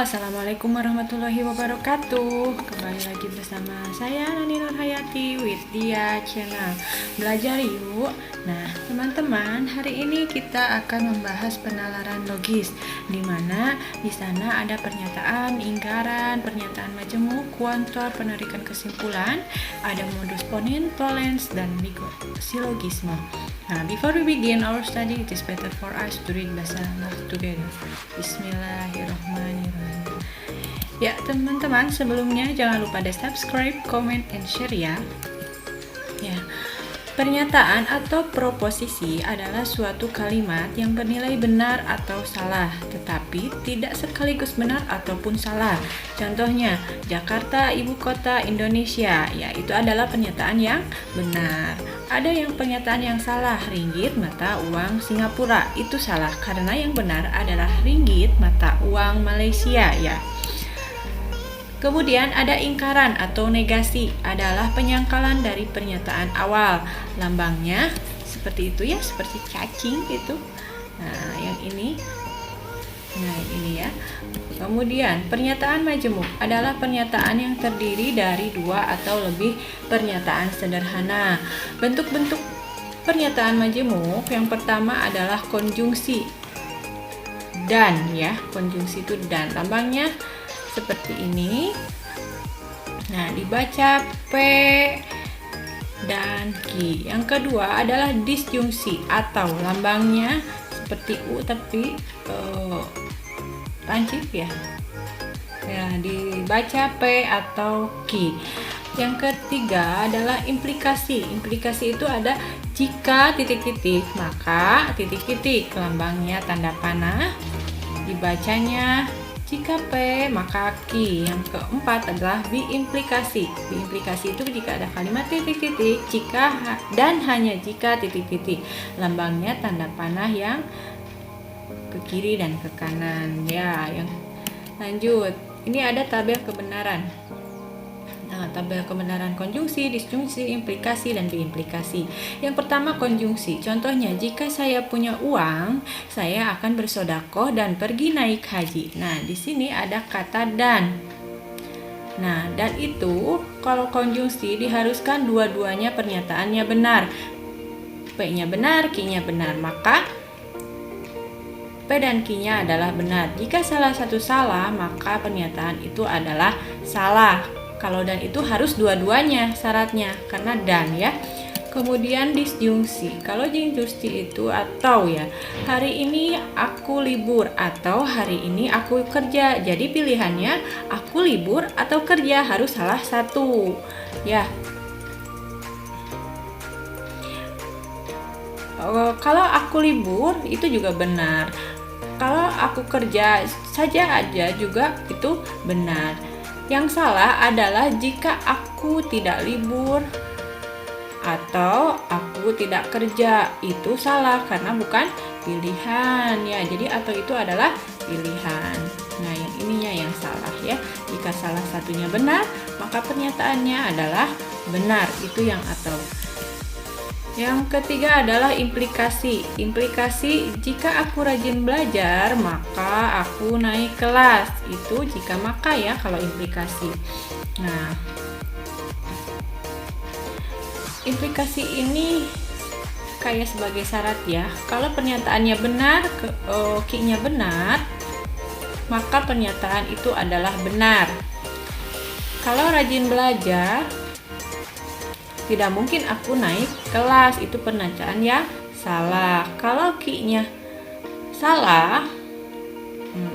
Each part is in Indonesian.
Assalamualaikum warahmatullahi wabarakatuh. Kembali lagi bersama saya Nani Nurhayati with Dia Channel. Belajar yuk. Nah, teman-teman, hari ini kita akan membahas penalaran logis, di mana di sana ada pernyataan, ingkaran, pernyataan majemuk, kuantor, penarikan kesimpulan, ada modus ponens, tollens, dan silogisme. Nah, before we begin our study, it is better for us to read Basmalah together. Bismillahirrahmanirrahim. Ya, teman-teman, sebelumnya jangan lupa di subscribe, comment, and share ya. Ya, pernyataan atau proposisi adalah suatu kalimat yang bernilai benar atau salah, tetapi tidak sekaligus benar ataupun salah. Contohnya, Jakarta ibu kota Indonesia, ya itu adalah pernyataan yang benar. Ada yang pernyataan yang salah, ringgit mata uang Singapura, itu salah karena yang benar adalah ringgit mata uang Malaysia, ya. Kemudian ada ingkaran atau negasi, adalah penyangkalan dari pernyataan awal. Lambangnya seperti itu ya, seperti cacing gitu. Nah, yang ini ya. Kemudian pernyataan majemuk adalah pernyataan yang terdiri dari dua atau lebih pernyataan sederhana. Bentuk-bentuk pernyataan majemuk yang pertama adalah konjungsi dan ya, konjungsi itu dan, lambangnya seperti ini. Nah, dibaca P dan Q. Yang kedua adalah disjungsi atau lambangnya seperti U tapi lancip ya. Ya, dibaca P atau Q. Yang ketiga adalah implikasi. Implikasi itu ada jika titik-titik, maka titik-titik, lambangnya tanda panah. Dibacanya jika P maka Q. Yang keempat adalah biimplikasi. Biimplikasi itu jika ada kalimat titik-titik, jika dan hanya jika titik-titik, lambangnya tanda panah yang ke kiri dan ke kanan. Ya, yang lanjut. Ini ada tabel kebenaran. Nah, tabel kebenaran konjungsi, disjungsi, implikasi, dan biimplikasi. Yang pertama konjungsi. Contohnya, jika saya punya uang, saya akan bersedekah dan pergi naik haji. Nah, di sini ada kata dan. Nah, dan itu kalau konjungsi diharuskan dua-duanya pernyataannya benar. P-nya benar, Q-nya benar. Maka P dan Q-nya adalah benar. Jika salah satu salah, maka pernyataan itu adalah salah. Kalau dan itu harus dua-duanya syaratnya, karena dan ya. Kemudian disjungsi. Kalau disjungsi itu atau ya, hari ini aku libur atau hari ini aku kerja. Jadi pilihannya aku libur atau kerja, harus salah satu. Ya. Kalau aku libur itu juga benar. Kalau aku kerja saja aja juga itu benar. Yang salah adalah jika aku tidak libur atau aku tidak kerja, itu salah karena bukan pilihan ya. Jadi atau itu adalah pilihan. Nah, yang ininya yang salah ya. Jika salah satunya benar, maka pernyataannya adalah benar. Itu yang atau. Yang ketiga adalah implikasi. Implikasi, jika aku rajin belajar, maka aku naik kelas. Itu jika maka ya, kalau implikasi. Nah, implikasi ini kayak sebagai syarat ya. Kalau pernyataannya benar, Q-nya benar, maka pernyataan itu adalah benar. Kalau rajin belajar, tidak mungkin aku naik kelas, itu pernyataan yang salah. Kalau Q-nya salah,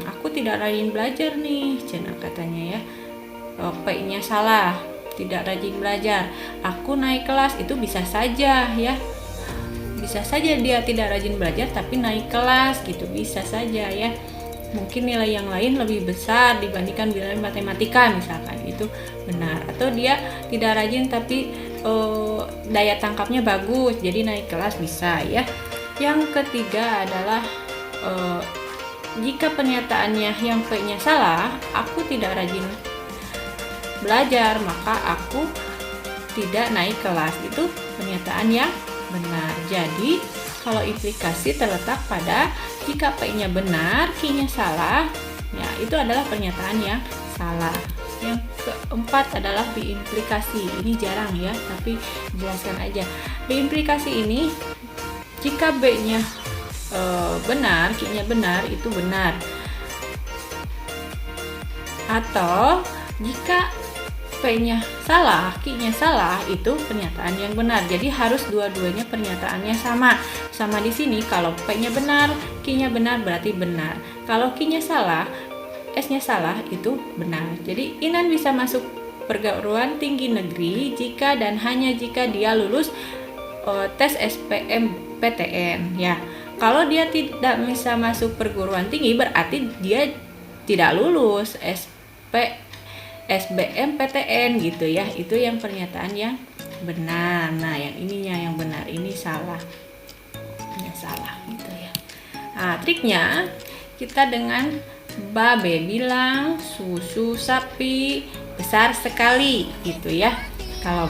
aku tidak rajin belajar nih, cina katanya ya. P-nya salah, tidak rajin belajar. Aku naik kelas, itu bisa saja ya. Bisa saja dia tidak rajin belajar tapi naik kelas gitu, bisa saja ya. Mungkin nilai yang lain lebih besar dibandingkan nilai matematika misalkan, itu benar. Atau dia tidak rajin tapi daya tangkapnya bagus, jadi naik kelas, bisa ya. Yang ketiga adalah jika pernyataannya yang P-nya salah, aku tidak rajin belajar, maka aku tidak naik kelas, itu pernyataan yang benar. Jadi kalau implikasi terletak pada jika P-nya benar, Q-nya salah, Ya, itu adalah pernyataan yang salah. Yang keempat adalah biimplikasi. Ini jarang ya, tapi jelaskan aja. Biimplikasi ini jika B-nya benar, Q-nya benar, itu benar. Atau jika P-nya salah, Q-nya salah, itu pernyataan yang benar. Jadi harus dua-duanya pernyataannya sama. Sama di sini, kalau P-nya benar, Q-nya benar berarti benar. Kalau Q-nya salah, S-nya salah, itu benar. Jadi Inan bisa masuk perguruan tinggi negeri jika dan hanya jika dia lulus tes SBMPTN ya. Kalau dia tidak bisa masuk perguruan tinggi berarti dia tidak lulus SBMPTN gitu ya. Itu yang pernyataan yang benar. Nah, yang ininya yang benar, ini salah. Ini salah gitu ya. Nah, triknya kita dengan Babe bilang susu sapi besar sekali gitu ya. Kalau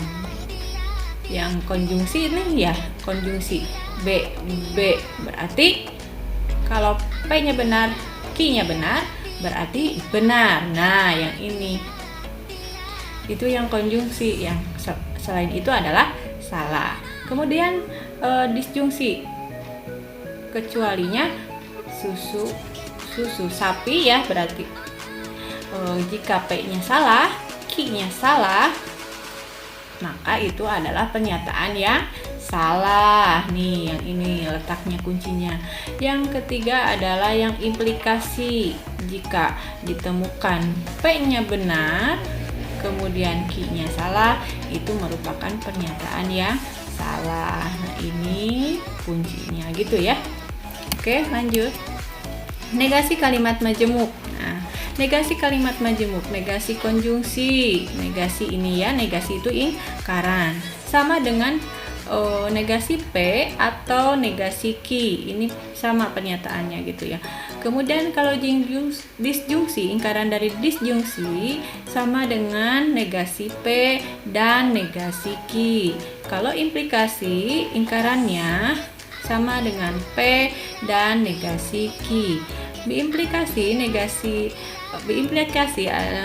yang konjungsi ini ya konjungsi B berarti kalau P-nya benar, Q-nya benar berarti benar. Nah, yang ini itu yang konjungsi, yang selain itu adalah salah. Kemudian disjungsi, kecualinya susu sapi ya, berarti jika P-nya salah, Q-nya salah, maka itu adalah pernyataan yang salah. Nih, yang ini letaknya kuncinya. Yang ketiga adalah yang implikasi. Jika ditemukan P-nya benar, kemudian Q-nya salah, itu merupakan pernyataan yang salah. Nah, ini kuncinya gitu ya. Oke, lanjut. Negasi kalimat majemuk. Nah, negasi kalimat majemuk, negasi konjungsi. Negasi ini ya, negasi itu ingkaran. Sama dengan negasi P atau negasi Q. Ini sama pernyataannya gitu ya. Kemudian kalau disjungsi, ingkaran dari disjungsi sama dengan negasi P dan negasi Q. Kalau implikasi, ingkarannya sama dengan P dan negasi Q. Biimplikasi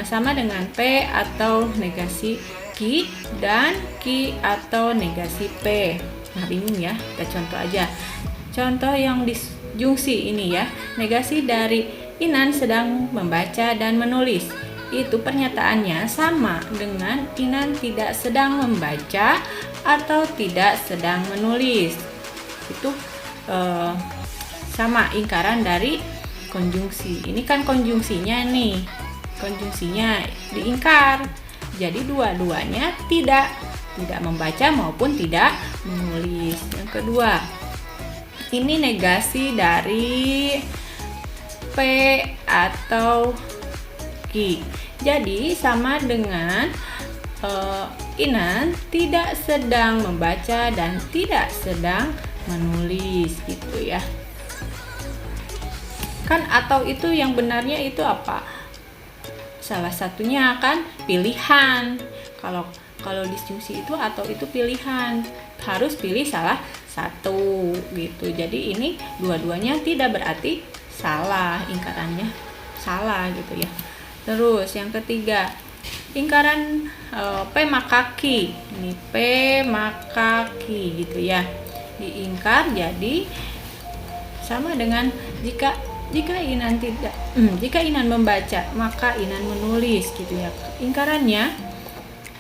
sama dengan P atau negasi Q dan Q atau negasi P. Nah, bingung ya, kita contoh aja. Contoh yang disjungsi ini ya, negasi dari Inan sedang membaca dan menulis. Itu pernyataannya sama dengan Inan tidak sedang membaca atau tidak sedang menulis. Itu sama ingkaran dari konjungsi. Ini kan konjungsinya nih, konjungsinya diingkar. Jadi dua-duanya tidak membaca maupun tidak menulis. Yang kedua, ini negasi dari P atau Q. Jadi sama dengan Inan tidak sedang membaca dan tidak sedang menulis gitu ya. Kan atau itu yang benarnya itu apa? Salah satunya kan pilihan. Kalau disjungsi itu atau itu pilihan, harus pilih salah satu gitu. Jadi ini dua-duanya tidak berarti salah, ingkarannya salah gitu ya. Terus yang ketiga, ingkaran P maka Q. Ini P maka Q gitu ya. Diingkar jadi sama dengan jika Inan membaca, maka Inan menulis gitu ya. Ingkarannya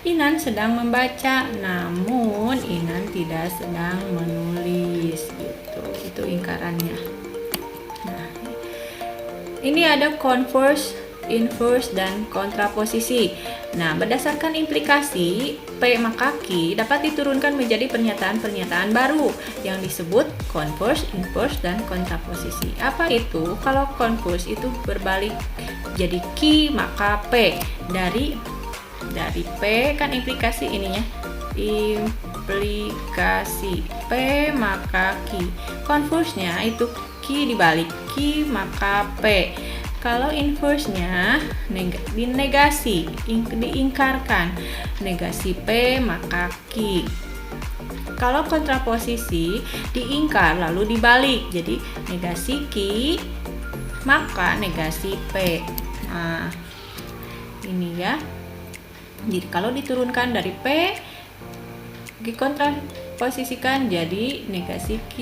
Inan sedang membaca, namun Inan tidak sedang menulis gitu. Itu ingkarannya. Nah, ini ada converse, inverse, dan kontraposisi. Nah, berdasarkan implikasi, P maka Q dapat diturunkan menjadi pernyataan-pernyataan baru yang disebut converse, inverse, dan kontraposisi. Apa itu? Kalau converse itu berbalik jadi Q maka P. Dari P kan implikasi ininya. Implikasi P maka Q. Converse-nya itu Q dibalik Q maka P. Kalau inverse-nya negasi, diingkarkan, negasi P maka Q. Kalau kontraposisi diingkar lalu dibalik, jadi negasi Q maka negasi P. Nah, ini ya. Jadi kalau diturunkan dari P, dikontraposisikan jadi negasi Q,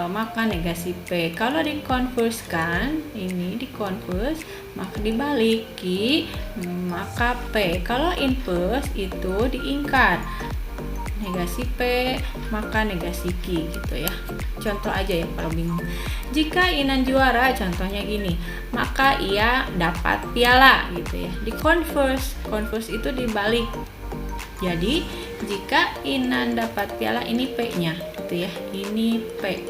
maka negasi P. Kalau dikonverskan, ini dikonvers, maka dibalik Q, maka P. Kalau inverse itu diingkar, negasi P, maka negasi Q gitu ya. Contoh aja ya kalau bingung. Jika Inan juara, contohnya gini, maka ia dapat piala gitu ya. Dikonvers, konvers itu dibalik. Jadi jika Inan dapat piala, ini P-nya gitu ya. Ini P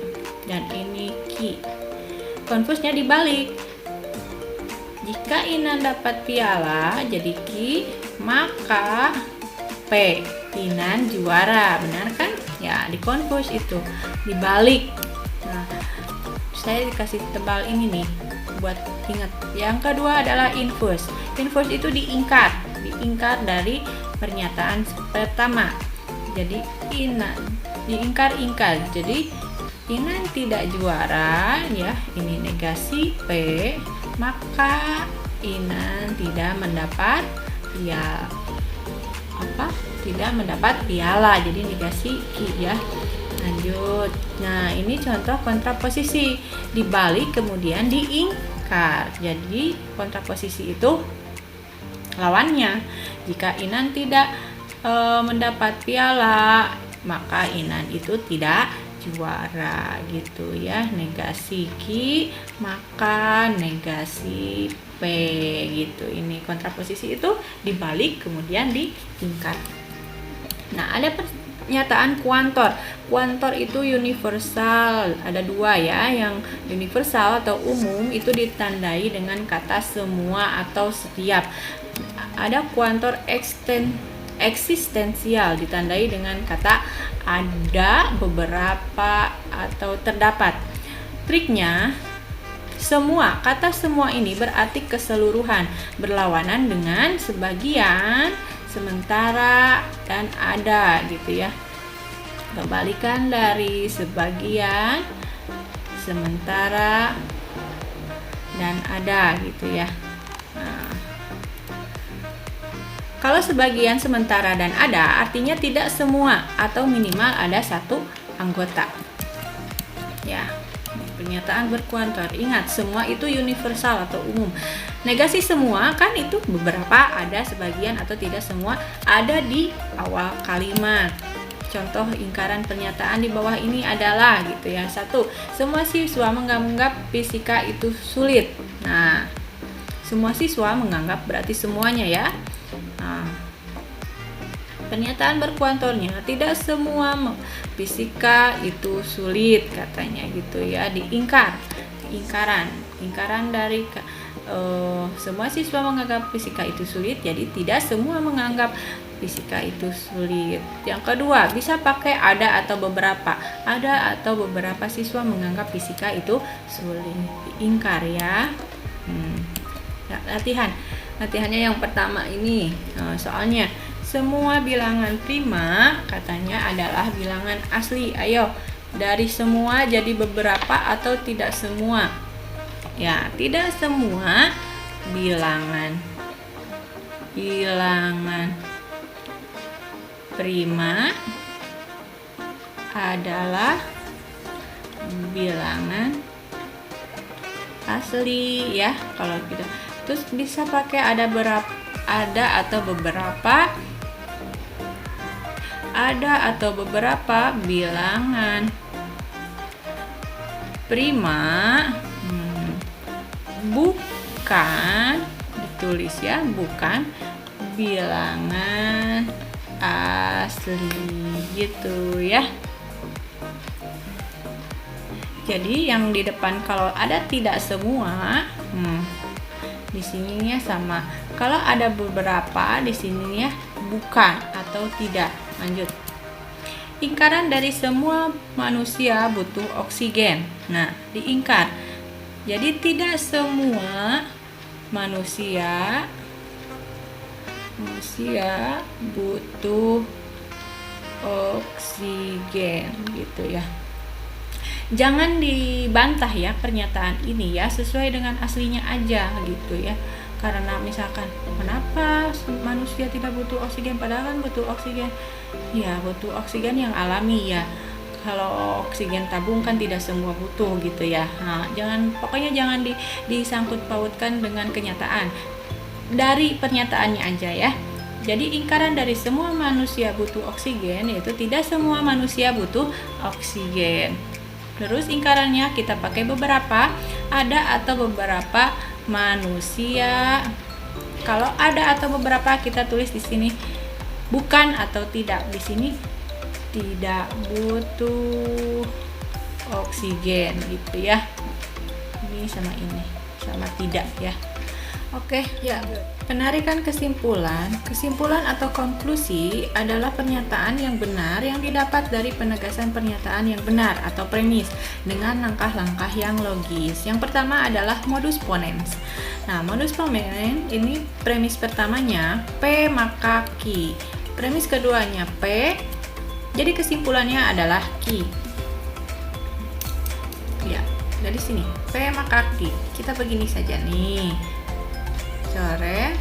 dan ini Q. Konversnya dibalik. Jika Inan dapat piala jadi Q, maka P. Inan juara, benar kan? Ya, dikonvers itu dibalik. Nah, saya dikasih tebal ini nih buat ingat. Yang kedua adalah inverse. Inverse itu diingkar dari pernyataan pertama. Jadi Inan diingkar-ingkar. Jadi Inan tidak juara ya, ini negasi P, maka Inan tidak mendapat ya tidak mendapat piala, jadi negasi Q ya. Lanjut. Nah, ini contoh kontraposisi, dibalik kemudian diingkar. Jadi kontraposisi itu lawannya. Jika Inan tidak mendapat piala, maka Inan itu tidak juara gitu ya. Negasi Q, maka negasi P gitu. Ini kontraposisi itu dibalik kemudian diingkar. Nah, ada pernyataan kuantor. Kuantor itu universal. Ada dua ya, yang universal atau umum itu ditandai dengan kata semua atau setiap. Ada kuantor eksistensial ditandai dengan kata ada, beberapa, atau terdapat. Triknya, semua, kata semua ini berarti keseluruhan, berlawanan dengan sebagian, sementara, dan ada gitu ya. Kebalikan dari sebagian, sementara, dan ada gitu ya. Nah, kalau sebagian, sementara, dan ada artinya tidak semua atau minimal ada satu anggota. Ya, pernyataan berkuantor. Ingat, semua itu universal atau umum. Negasi semua kan itu beberapa, ada, sebagian, atau tidak semua ada di awal kalimat. Contoh ingkaran pernyataan di bawah ini adalah gitu ya. 1. Semua siswa menganggap fisika itu sulit. Nah, semua siswa menganggap berarti semuanya ya. Nah, pernyataan berkuantornya tidak semua fisika itu sulit katanya gitu ya. Diingkar, ingkaran dari semua siswa menganggap fisika itu sulit, jadi tidak semua menganggap fisika itu sulit. Yang kedua, bisa pakai ada atau beberapa. Ada atau beberapa siswa menganggap fisika itu sulit. Diingkar ya. Latihannya yang pertama ini. Soalnya semua bilangan prima katanya adalah bilangan asli. Ayo, dari semua jadi beberapa atau tidak semua? Ya, tidak semua bilangan prima adalah bilangan asli ya. Kalau gitu, terus bisa pakai ada atau beberapa. Ada atau beberapa bilangan prima bukan, ditulis ya, bukan bilangan asli gitu ya. Jadi yang di depan kalau ada tidak semua, di sininya sama. Kalau ada beberapa, di sininya bukan atau tidak. Lanjut. Ingkaran dari semua manusia butuh oksigen. Nah, diingkar. Jadi tidak semua manusia butuh oksigen gitu ya. Jangan dibantah ya pernyataan ini ya, sesuai dengan aslinya aja gitu ya. Karena misalkan kenapa manusia tidak butuh oksigen, padahal kan butuh oksigen. Ya, butuh oksigen yang alami ya. Kalau oksigen tabung kan tidak semua butuh gitu ya. Nah, pokoknya jangan disangkut pautkan dengan kenyataan. Dari pernyataannya aja ya. Jadi ingkaran dari semua manusia butuh oksigen yaitu tidak semua manusia butuh oksigen. Terus ingkarannya kita pakai beberapa, ada atau beberapa manusia. Kalau ada atau beberapa kita tulis di sini bukan atau tidak. Di sini tidak butuh oksigen gitu ya. Ini sama tidak ya. Oke, ya. Penarikan kesimpulan. Kesimpulan atau konklusi adalah pernyataan yang benar yang didapat dari penegasan pernyataan yang benar atau premis dengan langkah-langkah yang logis. Yang pertama adalah modus ponens. Nah, modus ponens ini premis pertamanya P maka Q. Premis keduanya P. Jadi kesimpulannya adalah Q. Ya, dari sini P maka Q. Kita begini saja nih. Coret,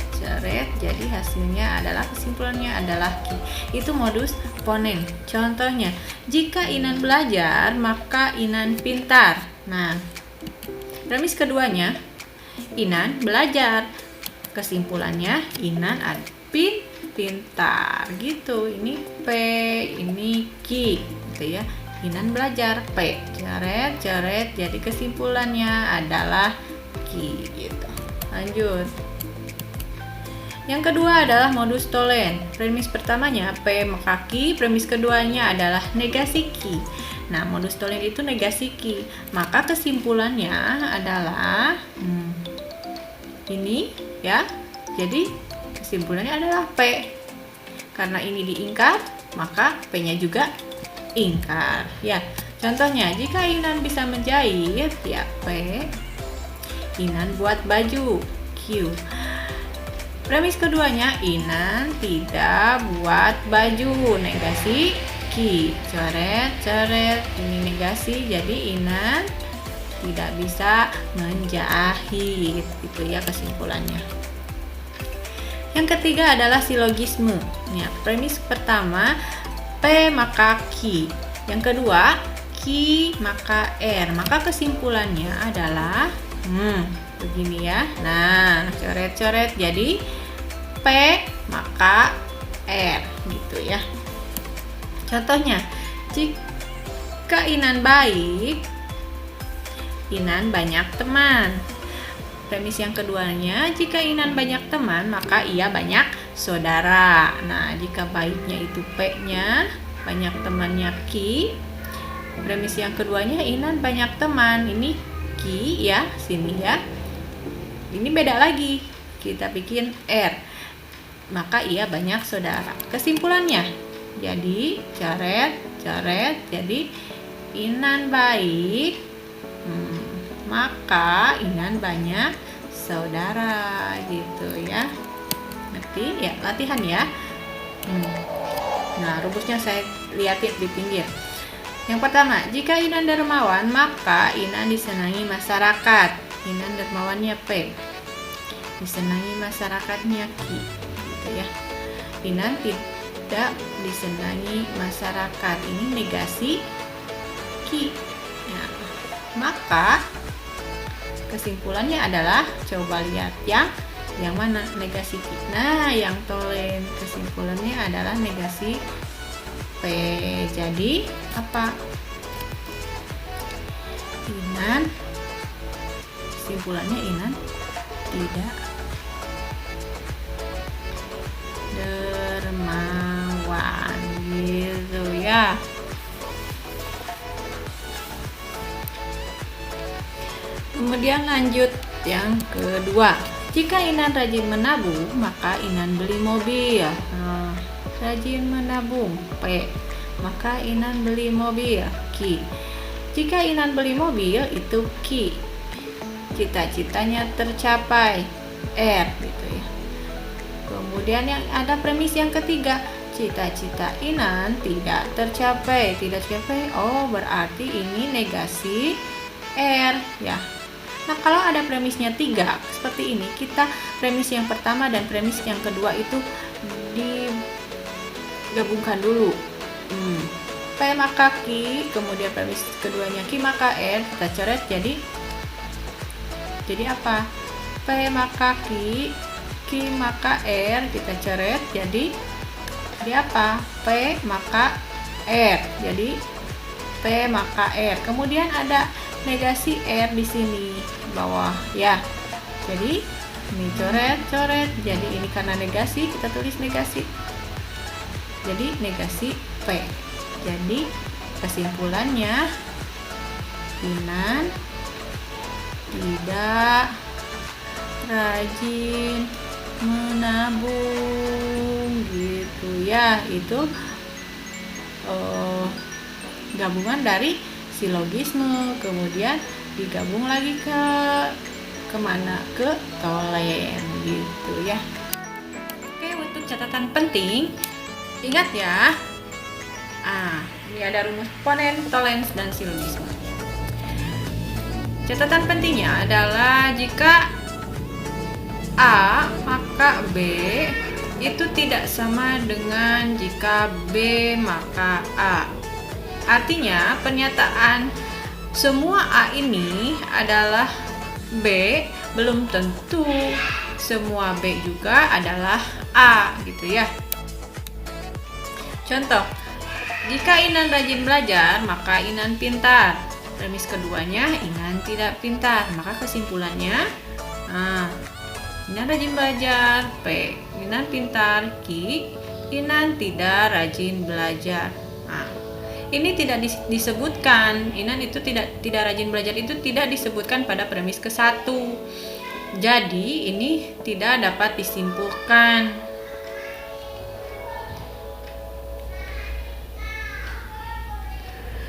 jadi hasilnya adalah kesimpulannya adalah Q. Itu modus ponens. Contohnya, jika Inan belajar, maka Inan pintar. Nah, premis keduanya, Inan belajar. Kesimpulannya, Inan pintar. Gitu. Ini P, ini Q. Gitu ya. Inan belajar, P. Coret, jadi kesimpulannya adalah Q. Gitu. Lanjut. Yang kedua adalah modus tolen. Premis pertamanya P maka Q, premis keduanya adalah negasi Q. Nah, modus tolen itu negasi Q. Maka kesimpulannya adalah ini ya. Jadi kesimpulannya adalah P. Karena ini diingkar, maka P-nya juga ingkar. Ya, contohnya jika Inan bisa menjahit, ya P. Inan buat baju, Q. Premis keduanya, Inan tidak buat baju, negasi Q. Coret, ini negasi, jadi Inan tidak bisa menjahit. Itu ya kesimpulannya. Yang ketiga adalah silogisme. Ya, premis pertama P maka Q. Yang kedua Q maka R. Maka kesimpulannya adalah begini ya. Nah, coret, jadi P maka R gitu ya. Contohnya, jika Inan baik, Inan banyak teman. Premis yang keduanya, jika Inan banyak teman, maka ia banyak saudara. Nah, jika baiknya itu P-nya, banyak temannya Q. Premis yang keduanya, Inan banyak teman. Ini Q ya, sini ya. Ini beda lagi. Kita bikin R. Maka ia banyak saudara. Kesimpulannya, jadi coret, jadi Inan baik, maka Inan banyak saudara gitu ya. Ngerti ya, latihan ya. Nah, rumusnya saya lihatin di pinggir. Yang pertama, jika Inan dermawan, maka Inan disenangi masyarakat. Inan dermawannya P, disenangi masyarakatnya Q. Gitu ya. Inan tidak disenangi masyarakat, ini negasi Q. Ya. Maka kesimpulannya adalah, coba lihat yang mana negasi Q. Nah, yang tolen, kesimpulannya adalah negasi P. Jadi apa? Inan, kesimpulannya Inan tidak dermawan gitu ya. Kemudian lanjut yang kedua, jika Inan rajin menabung, maka Inan beli mobil. Nah, rajin menabung P, maka Inan beli mobil Q. Jika Inan beli mobil itu Q, cita-citanya tercapai R gitu ya. Kemudian yang ada premis yang ketiga, cita-cita Inan tidak tercapai. Tidak tercapai, oh berarti ini negasi R ya. Nah, kalau ada premisnya 3 seperti ini, kita premis yang pertama dan premis yang kedua itu digabungkan dulu. P maka Q, kemudian premis keduanya Q maka R, kita coret jadi apa? P maka Q, Q maka R, kita coret jadi apa? P maka R. Jadi P maka R. Kemudian ada negasi R di sini bawah ya. Jadi ini coret. Jadi ini karena negasi, kita tulis negasi. Jadi negasi P. Jadi kesimpulannya Inan tidak rajin menabung gitu ya. Itu gabungan dari silogisme, kemudian digabung lagi kemana, ke tolen gitu ya. Oke, untuk catatan penting, ingat ya, ini ada rumus ponen, tolens, dan silogisme. Catatan pentingnya adalah jika A maka B itu tidak sama dengan jika B maka A. Artinya pernyataan semua A ini adalah B belum tentu semua B juga adalah A gitu ya. Contoh, jika Inan rajin belajar maka Inan pintar. Premis keduanya Inan tidak pintar. Maka kesimpulannya Inan rajin belajar, P Inan pintar, Q Inan tidak rajin belajar. Ini tidak disebutkan, Inan itu tidak rajin belajar itu tidak disebutkan pada premis ke-1. Jadi ini tidak dapat disimpulkan.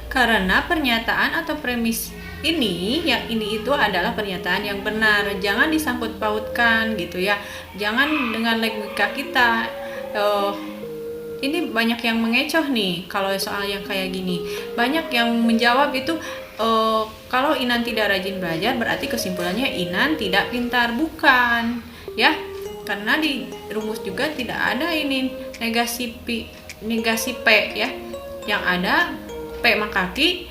Karena pernyataan atau premis ini itu adalah pernyataan yang benar. Jangan disangkut pautkan gitu ya. Jangan dengan logika kita. Ini banyak yang mengecoh nih kalau soal yang kayak gini. Banyak yang menjawab itu kalau Inan tidak rajin belajar berarti kesimpulannya Inan tidak pintar. Bukan ya, karena di rumus juga tidak ada ini negasi P ya. Yang ada P maka Q,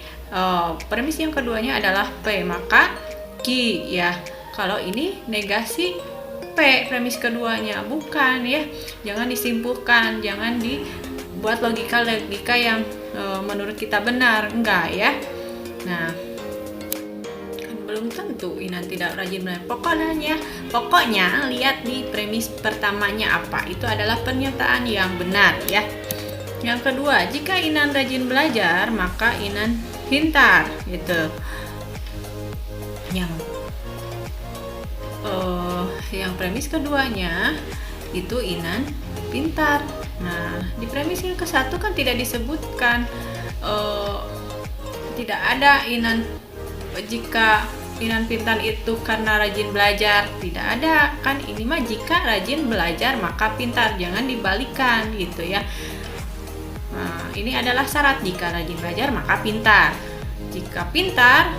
premis yang keduanya adalah P maka Q ya. Kalau ini negasi P premis keduanya, bukan ya. Jangan disimpulkan, jangan dibuat logika yang menurut kita benar, enggak ya. Nah, belum tentu Inan tidak rajin belajar. Pokoknya lihat di premis pertamanya apa. Itu adalah pernyataan yang benar ya. Yang kedua, jika Inan rajin belajar maka Inan pintar gitu. Yang premis keduanya itu Inan pintar. Nah, di premis yang ke-1 kan tidak disebutkan, tidak ada jika Inan pintar itu karena rajin belajar, tidak ada kan. Ini mah jika rajin belajar maka pintar, jangan dibalikan gitu ya. Nah, ini adalah syarat, jika rajin belajar maka pintar. Jika pintar,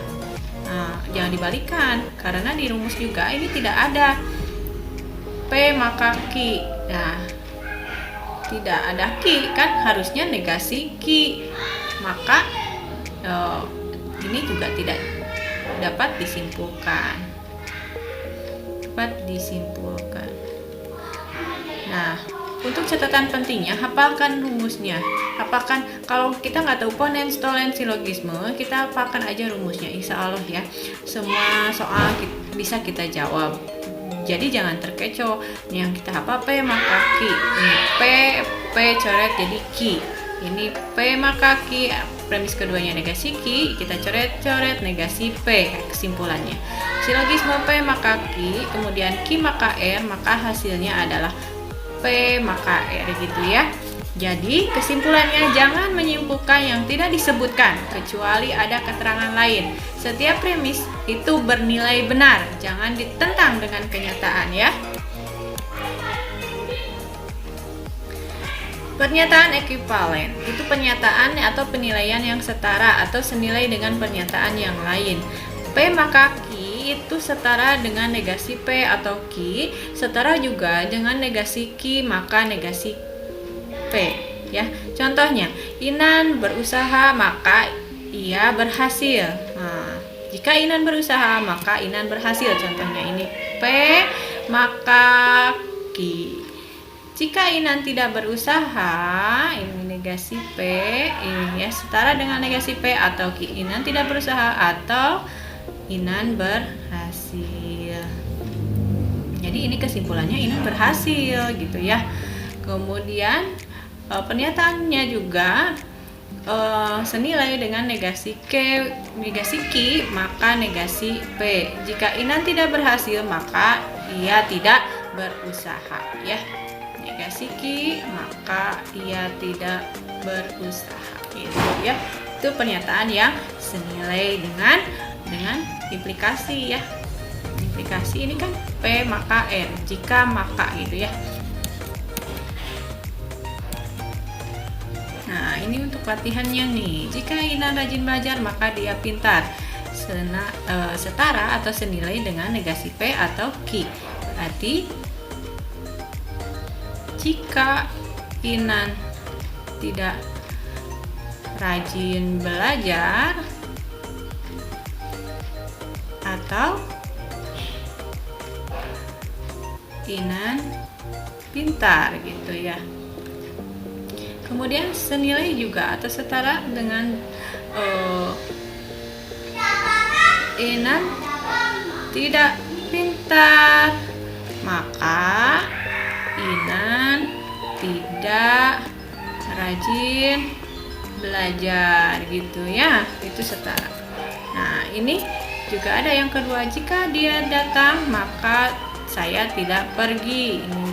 jangan dibalikan karena di rumus juga ini tidak ada P maka Q. Nah, tidak ada Q kan, harusnya negasi Q. Maka ini juga tidak dapat disimpulkan. Nah, untuk catatan pentingnya, hafalkan rumusnya. Hafalkan, kalau kita nggak tahu ponen, tolens, silogisme, kita hafalkan aja rumusnya. Insya Allah ya, semua soal bisa kita jawab. Jadi jangan terkecoh. Yang kita hafal P maka Q. Ini P coret jadi Q. Ini P maka Q. Premis keduanya negasi Q, kita coret negasi P. Kesimpulannya, silogisme P maka Q, kemudian Q maka R, maka hasilnya adalah P maka R gitu ya. Jadi kesimpulannya, jangan menyimpulkan yang tidak disebutkan kecuali ada keterangan lain. Setiap premis itu bernilai benar, jangan ditentang dengan kenyataan ya. Pernyataan ekuivalen itu pernyataan atau penilaian yang setara atau senilai dengan pernyataan yang lain. P maka Q itu setara dengan negasi P atau Q setara juga dengan negasi Q maka negasi P, ya. Contohnya, Inan berusaha maka ia berhasil. Nah, jika Inan berusaha maka Inan berhasil. Contohnya ini P maka Q. Jika Inan tidak berusaha, ini negasi P, ini ya setara dengan negasi P atau Q. Inan tidak berusaha atau Inan berhasil. Jadi ini kesimpulannya Inan berhasil gitu ya. Kemudian pernyataannya juga senilai dengan negasi Q maka negasi P. Jika Inan tidak berhasil maka ia tidak berusaha, ya. Negasi Q maka ia tidak berusaha gitu ya. Itu pernyataan yang senilai dengan implikasi, ya. Implikasi ini kan P maka R, jika maka gitu ya. Nah, ini untuk latihannya nih. Jika Inan rajin belajar maka dia pintar. Setara atau senilai dengan negasi P atau Q. Berarti jika Inan tidak rajin belajar atau Inan pintar gitu ya. Kemudian senilai juga atau setara dengan Inan tidak pintar maka Inan tidak rajin belajar gitu ya. Itu setara. Nah, ini juga ada yang kedua, jika dia datang maka saya tidak pergi. Ini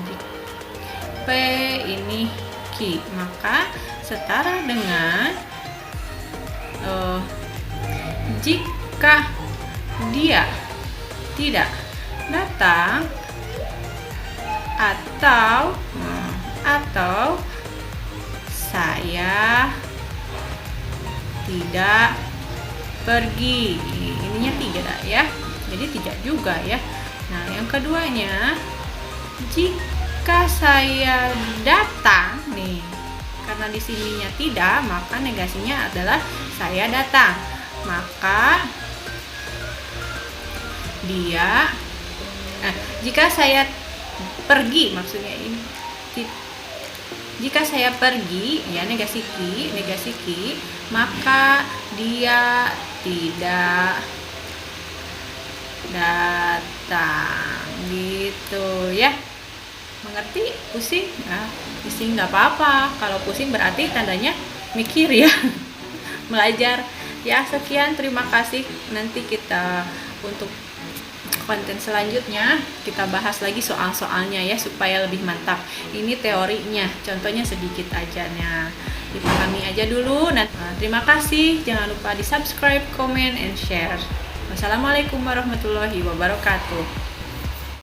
P, ini Q, maka setara dengan jika dia tidak datang atau saya tidak pergi. Ininya tidak ya, jadi tidak juga ya. Nah, yang keduanya, jika saya datang nih, karena di sininya tidak, maka negasinya adalah saya datang. Maka dia jika saya pergi, maksudnya ini jika saya pergi ya, negasi Q, maka dia tidak datang gitu ya. Mengerti? Pusing? Nah, pusing nggak apa-apa. Kalau pusing berarti tandanya mikir ya. Belajar ya. Sekian, terima kasih. Nanti kita untuk konten selanjutnya kita bahas lagi soal-soalnya ya, supaya lebih mantap. Ini teorinya, contohnya sedikit aja, nah dipahami aja dulu. Nah, terima kasih, jangan lupa di subscribe, comment, and share. Wassalamualaikum warahmatullahi wabarakatuh.